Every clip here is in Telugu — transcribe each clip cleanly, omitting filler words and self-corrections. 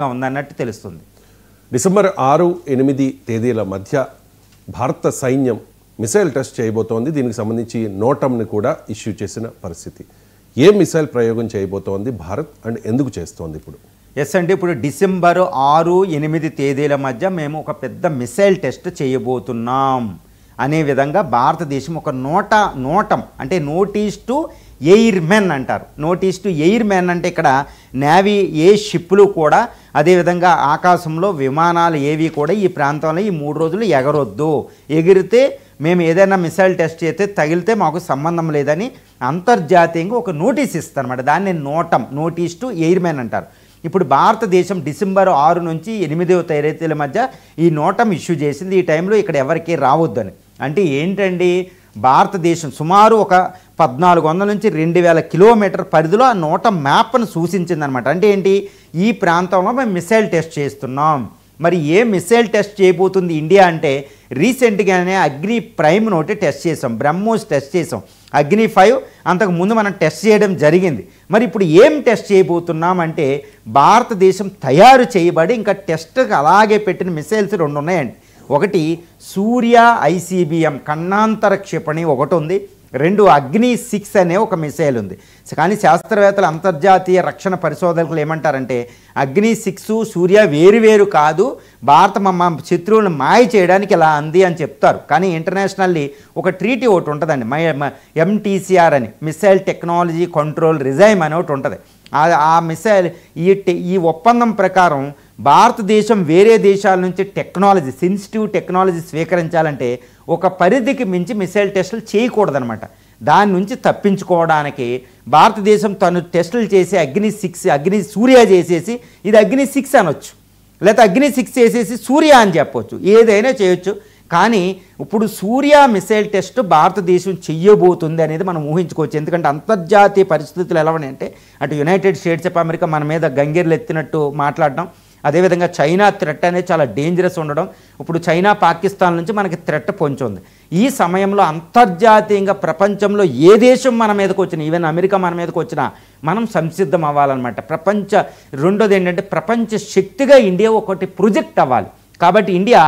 ఉందన్నట్టు తెలుస్తుంది. డిసెంబర్ 6-8 తేదీల మధ్య భారత సైన్యం మిసైల్ టెస్ట్ చేయబోతోంది. దీనికి సంబంధించి నోటంని కూడా ఇష్యూ చేసిన పరిస్థితి. ఏ మిసైల్ ప్రయోగం చేయబోతోంది భారత్ అండ్ ఎందుకు చేస్తోంది ఇప్పుడు? ఎస్ అంటే ఇప్పుడు డిసెంబర్ 6-8 తేదీల మధ్య మేము ఒక పెద్ద మిసైల్ టెస్ట్ చేయబోతున్నాం అనే విధంగా భారతదేశం ఒక నోటం అంటే నోటీస్ టు ఎయిర్ మెన్ అంటారు. నోటీస్ టు ఎయిర్ మెన్ అంటే ఇక్కడ నేవీ ఏ షిప్లు కూడా అదేవిధంగా ఆకాశంలో విమానాలు ఏవి కూడా ఈ ప్రాంతంలో ఈ 3 రోజులు ఎగరొద్దు, ఎగిరితే మేము ఏదైనా మిసైల్ టెస్ట్ చేస్తే తగిలితే మాకు సంబంధం లేదని అంతర్జాతీయంగా ఒక నోటీస్ ఇస్తారన్నమాట. దాన్ని నోటీస్ టు ఎయిర్ మెన్ అంటారు. ఇప్పుడు భారతదేశం డిసెంబర్ 6 నుంచి 8వ తేదీల మధ్య ఈ నోటం ఇష్యూ చేసింది. ఈ టైంలో ఇక్కడ ఎవరికి రావద్దని. అంటే ఏంటండి, భారతదేశం సుమారు ఒక 1400 నుంచి 2000 కిలోమీటర్ పరిధిలో ఆ నోటం మ్యాప్ను సూచించిందనమాట. అంటే ఏంటి, ఈ ప్రాంతంలో మేము మిసైల్ టెస్ట్ చేస్తున్నాం. మరి ఏ మిసైల్ టెస్ట్ చేయబోతుంది ఇండియా అంటే, రీసెంట్గానే అగ్ని ప్రైమ్ నోటి టెస్ట్ చేసాం, బ్రహ్మోస్ టెస్ట్ చేసాం, అగ్ని 5 అంతకు ముందు మనం టెస్ట్ చేయడం జరిగింది. మరి ఇప్పుడు ఏం టెస్ట్ చేయబోతున్నాం అంటే, భారతదేశం తయారు చేయబడి ఇంకా టెస్ట్కి అలాగే పెట్టిన మిసైల్స్ 2 ఉన్నాయండి. ఒకటి సూర్య ICBM కన్నాంతర క్షిపణి ఒకటి ఉంది, 2 అగ్ని 6 అనే ఒక మిసైల్ ఉంది. కానీ శాస్త్రవేత్తలు అంతర్జాతీయ రక్షణ పరిశోధకులు ఏమంటారంటే, అగ్ని 6 సూర్య వేరు కాదు, భారత మా శత్రువులను మాయ చేయడానికి ఇలా అంది అని చెప్తారు. కానీ ఇంటర్నేషనల్లీ ఒక ట్రీటీ ఒకటి ఉంటుందండి, MTCR అని, మిసైల్ టెక్నాలజీ కంట్రోల్ రిజైమ్ అని ఒకటి ఉంటుంది. ఆ మిసైల్ ఈ ఒప్పందం ప్రకారం భారతదేశం వేరే దేశాల నుంచి సెన్సిటివ్ టెక్నాలజీ స్వీకరించాలంటే ఒక పరిధికి మించి మిసైల్ టెస్టులు చేయకూడదనమాట. దాని నుంచి తప్పించుకోవడానికి భారతదేశం తను టెస్టులు చేసి అగ్ని సూర్య చేసేసి ఇది అగ్ని 6 అనొచ్చు, లేకపోతే అగ్ని 6 చేసేసి సూర్య అని చెప్పొచ్చు, ఏదైనా చేయొచ్చు. కానీ ఇప్పుడు సూర్య మిసైల్ టెస్ట్ భారతదేశం చెయ్యబోతుంది అనేది మనం ఊహించుకోవచ్చు. ఎందుకంటే అంతర్జాతీయ పరిస్థితులు ఎలా ఉన్నాయంటే, అటు యునైటెడ్ స్టేట్స్ ఆఫ్ అమెరికా మన మీద గంగేర్లు ఎత్తినట్టు మాట్లాడడం, అదేవిధంగా చైనా థ్రెట్ అనేది చాలా డేంజరస్ ఉండడం, ఇప్పుడు చైనా పాకిస్తాన్ నుంచి మనకి థ్రెట్ పొంచుంది. ఈ సమయంలో అంతర్జాతీయంగా ప్రపంచంలో ఏ దేశం మన మీదకి వచ్చినా, ఈవెన్ అమెరికా మన మీదకి వచ్చినా మనం సంసిద్ధం అవ్వాలన్నమాట. రెండోది ఏంటంటే, ప్రపంచ శక్తిగా ఇండియా ఒకటి ప్రొజెక్ట్ అవ్వాలి. కాబట్టి ఇండియా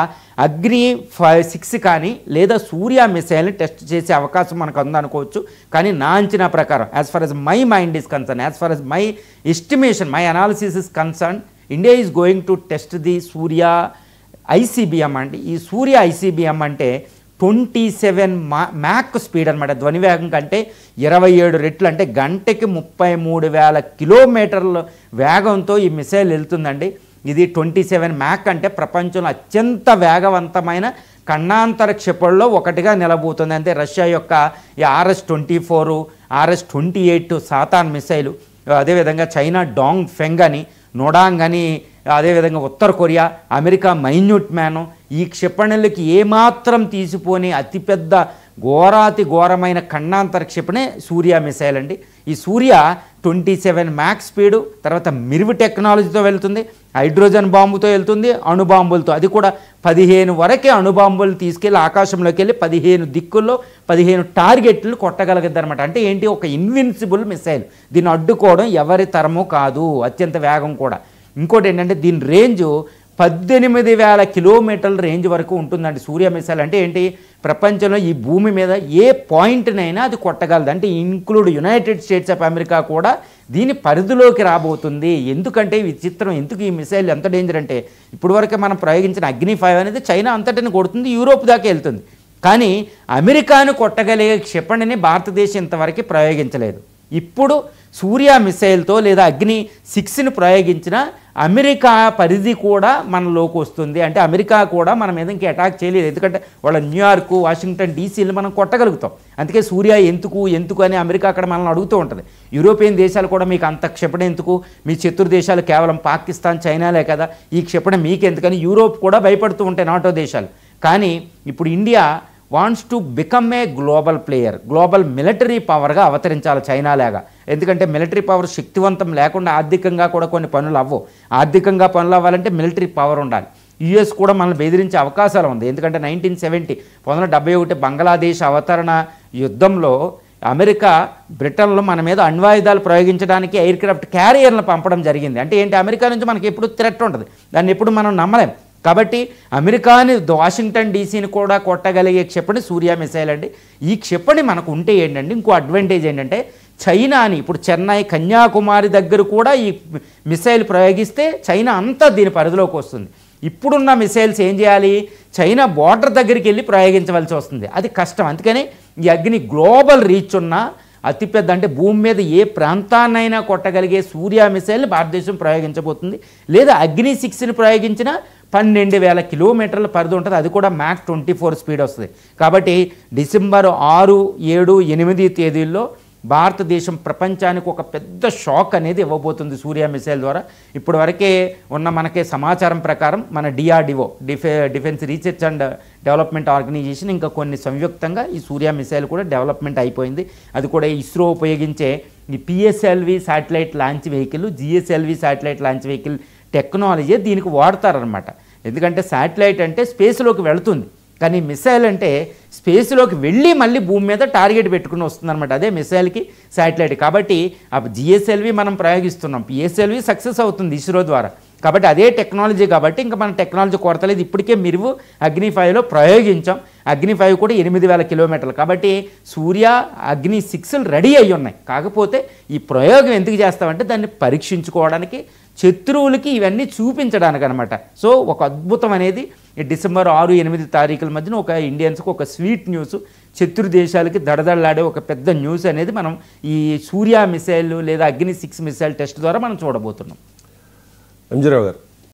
అగ్ని 6 కానీ లేదా సూర్య మిసైల్ని టెస్ట్ చేసే అవకాశం మనకు ఉందనుకోవచ్చు. కానీ నా అంచనా ప్రకారం, as far as my mind is concern, as far as my estimation, my analysis is concern, India is going to test the Surya ICBM అంటే, ఈ సూర్య ICBM అంటే 27 మ్యాక్ స్పీడ్ అనమాట. ధ్వని వేగం కంటే 27 రెట్లు, అంటే గంటకి 33,000 కిలోమీటర్ల వేగంతో ఈ మిసైల్ వెళ్తుందండి. ఇది 27 మ్యాక్ అంటే ప్రపంచంలో అత్యంత వేగవంతమైన కన్నాంతర క్షిపణిలో ఒకటిగా నిలబోతుంది. అంటే రష్యా యొక్క ఈ RS-24, RS-28 సాతాన్ మిసైలు, అదేవిధంగా చైనా డాంగ్ ఫెంగ్ అని, నోడాంగ్ అని, అదేవిధంగా ఉత్తర కొరియా, అమెరికా మైన్యూట్ మ్యాను, ఈ క్షిపణులకి ఏమాత్రం తీసిపోని అతిపెద్ద ఘోరమైన కన్నాంతర క్షిపణి సూర్య మిసైల్ అండి. ఈ సూర్య 27 మ్యాక్ స్పీడు, తర్వాత మిరువు టెక్నాలజీతో వెళ్తుంది, హైడ్రోజన్ బాంబుతో వెళ్తుంది, అణుబాంబులతో, అది కూడా 15 వరకే అణుబాంబులు తీసుకెళ్ళి ఆకాశంలోకి వెళ్ళి 15 దిక్కుల్లో 15 టార్గెట్లు కొట్టగలిగిద్ది అనమాట. అంటే ఏంటి, ఒక ఇన్విన్సిబుల్ మిసైల్. దీన్ని అడ్డుకోవడం ఎవరి తరము కాదు, అత్యంత వేగం కూడా. ఇంకోటి ఏంటంటే, దీని రేంజు 18,000 కిలోమీటర్ల రేంజ్ వరకు ఉంటుందండి సూర్య మిసైల్. అంటే ఏంటి, ప్రపంచంలో ఈ భూమి మీద ఏ పాయింట్నైనా అది కొట్టగలదు. అంటే include United states of America కూడా దీని పరిధిలోకి రాబోతుంది. ఎందుకంటే విచిత్రం, ఎందుకు ఈ మిసైల్ ఎంత డేంజర్ అంటే, ఇప్పుడు వరకే మనం ప్రయోగించిన అగ్ని 5 అనేది చైనా అంతటిని కొడుతుంది, యూరోప్ దాకా వెళ్తుంది. కానీ అమెరికాను కొట్టగలిగే క్షిపణిని భారతదేశం ఇంతవరకు ప్రయోగించలేదు. ఇప్పుడు సూర్య మిసైల్తో లేదా అగ్ని 6ని ప్రయోగించిన అమెరికా పరిధి కూడా మనలోకి వస్తుంది. అంటే అమెరికా కూడా మన మీద ఇంక అటాక్ చేయలేదు, ఎందుకంటే వాళ్ళ న్యూయార్క్, వాషింగ్టన్ DCని మనం కొట్టగలుగుతాం. అందుకే సూర్య ఎందుకు అని అమెరికా అక్కడ మనల్ని అడుగుతూ ఉంటుంది. యూరోపియన్ దేశాలు కూడా మీకు అంత క్షిపణి ఎందుకు, మీ శత్రు దేశాలు కేవలం పాకిస్తాన్, చైనాలే కదా, ఈ క్షిపణి మీకెందుకని యూరోప్ కూడా భయపడుతూ ఉంటాయి, నాటో దేశాలు. కానీ ఇప్పుడు India wants to become a global player, global military పవర్గా అవతరించాలి చైనాలాగా. ఎందుకంటే మిలిటరీ పవర్ శక్తివంతం లేకుండా ఆర్థికంగా కూడా కొన్ని పనులు అవ్వవు. ఆర్థికంగా పనులు అవ్వాలంటే మిలిటరీ పవర్ ఉండాలి. US కూడా మనల్ని బెదిరించే అవకాశాలు ఉంది. ఎందుకంటే 1971 బంగ్లాదేశ్ అవతరణ యుద్ధంలో అమెరికా బ్రిటన్లో మన మీద అణ్వాయుధాలు ప్రయోగించడానికి ఎయిర్ క్రాఫ్ట్ క్యారియర్లను పంపడం జరిగింది. అంటే ఏంటి, అమెరికా నుంచి మనకి ఎప్పుడు థ్రెట్ ఉంటుంది, దాన్ని ఎప్పుడు మనం నమ్మలేం. కాబట్టి అమెరికాని వాషింగ్టన్ డీసీని కూడా కొట్టగలిగే క్షిపణి సూర్య మిసైల్ అండి. ఈ క్షిపణి మనకు ఉంటే ఏంటంటే ఇంకో అడ్వాంటేజ్ ఏంటంటే చైనాని ఇప్పుడు చెన్నై కన్యాకుమారి దగ్గర కూడా ఈ మిసైల్ ప్రయోగిస్తే చైనా అంతా దీని పరిధిలోకి వస్తుంది. ఇప్పుడున్న మిసైల్స్ ఏం చేయాలి, చైనా బార్డర్ దగ్గరికి వెళ్ళి ప్రయోగించవలసి వస్తుంది, అది కష్టం. అందుకని ఈ అగ్ని గ్లోబల్ రీచ్ ఉన్న అతిపెద్ద, అంటే భూమి మీద ఏ ప్రాంతాన్నైనా కొట్టగలిగే సూర్య మిసైల్ని భారతదేశం ప్రయోగించబోతుంది. లేదా అగ్ని 6ని ప్రయోగించిన 12,000 కిలోమీటర్ల పరిధి ఉంటుంది, అది కూడా మ్యాక్ 24 స్పీడ్ వస్తుంది. కాబట్టి డిసెంబర్ 6, 7, 8 తేదీల్లో భారతదేశం ప్రపంచానికి ఒక పెద్ద షాక్ అనేది ఇవ్వబోతుంది సూర్య మిసైల్ ద్వారా. ఇప్పటి వరకే ఉన్న మనకే సమాచారం ప్రకారం మన DRDO defence research and development organisation ఇంకా కొన్ని సంయుక్తంగా ఈ సూర్య మిసైల్ కూడా డెవలప్మెంట్ అయిపోయింది. అది కూడా ఇస్రో ఉపయోగించే ఈ PSLV satellite launch vehicle, GSLV satellite launch vehicle technology దీనికి వాడతారనమాట. ఎందుకంటే శాటిలైట్ అంటే స్పేస్లోకి వెళుతుంది, కానీ మిసైల్ అంటే స్పేస్లోకి వెళ్ళి మళ్ళీ భూమి మీద టార్గెట్ పెట్టుకుని వస్తుందన్నమాట. అదే మిసైల్కి శాటిలైట్. కాబట్టి ఆ GSLV మనం ప్రయోగిస్తున్నాం, PSLV సక్సెస్ అవుతుంది ఇస్రో ద్వారా. కాబట్టి అదే టెక్నాలజీ, కాబట్టి ఇంకా మన టెక్నాలజీ కొరత లేదు. ఇప్పటికే మిరువు అగ్ని 5లో ప్రయోగించాం. అగ్ని 5 కూడా 8,000 కిలోమీటర్లు. కాబట్టి సూర్య అగ్ని 6లు రెడీ అయ్యి ఉన్నాయి. కాకపోతే ఈ ప్రయోగం ఎందుకు చేస్తామంటే దాన్ని పరీక్షించుకోవడానికి, శత్రువులకి ఇవన్నీ చూపించడానికి అనమాట. సో ఒక అద్భుతం అనేది ఈ డిసెంబర్ 6, 8 తారీఖుల మధ్యన ఒక ఇండియన్స్కి ఒక స్వీట్ న్యూస్, శత్రు దేశాలకి దడదడలాడే ఒక పెద్ద న్యూస్ అనేది మనం ఈ సూర్య మిసైల్ లేదా అగ్ని 6 మిసైల్ టెస్ట్ ద్వారా మనం చూడబోతున్నాం. ఎంజీరావు గారు,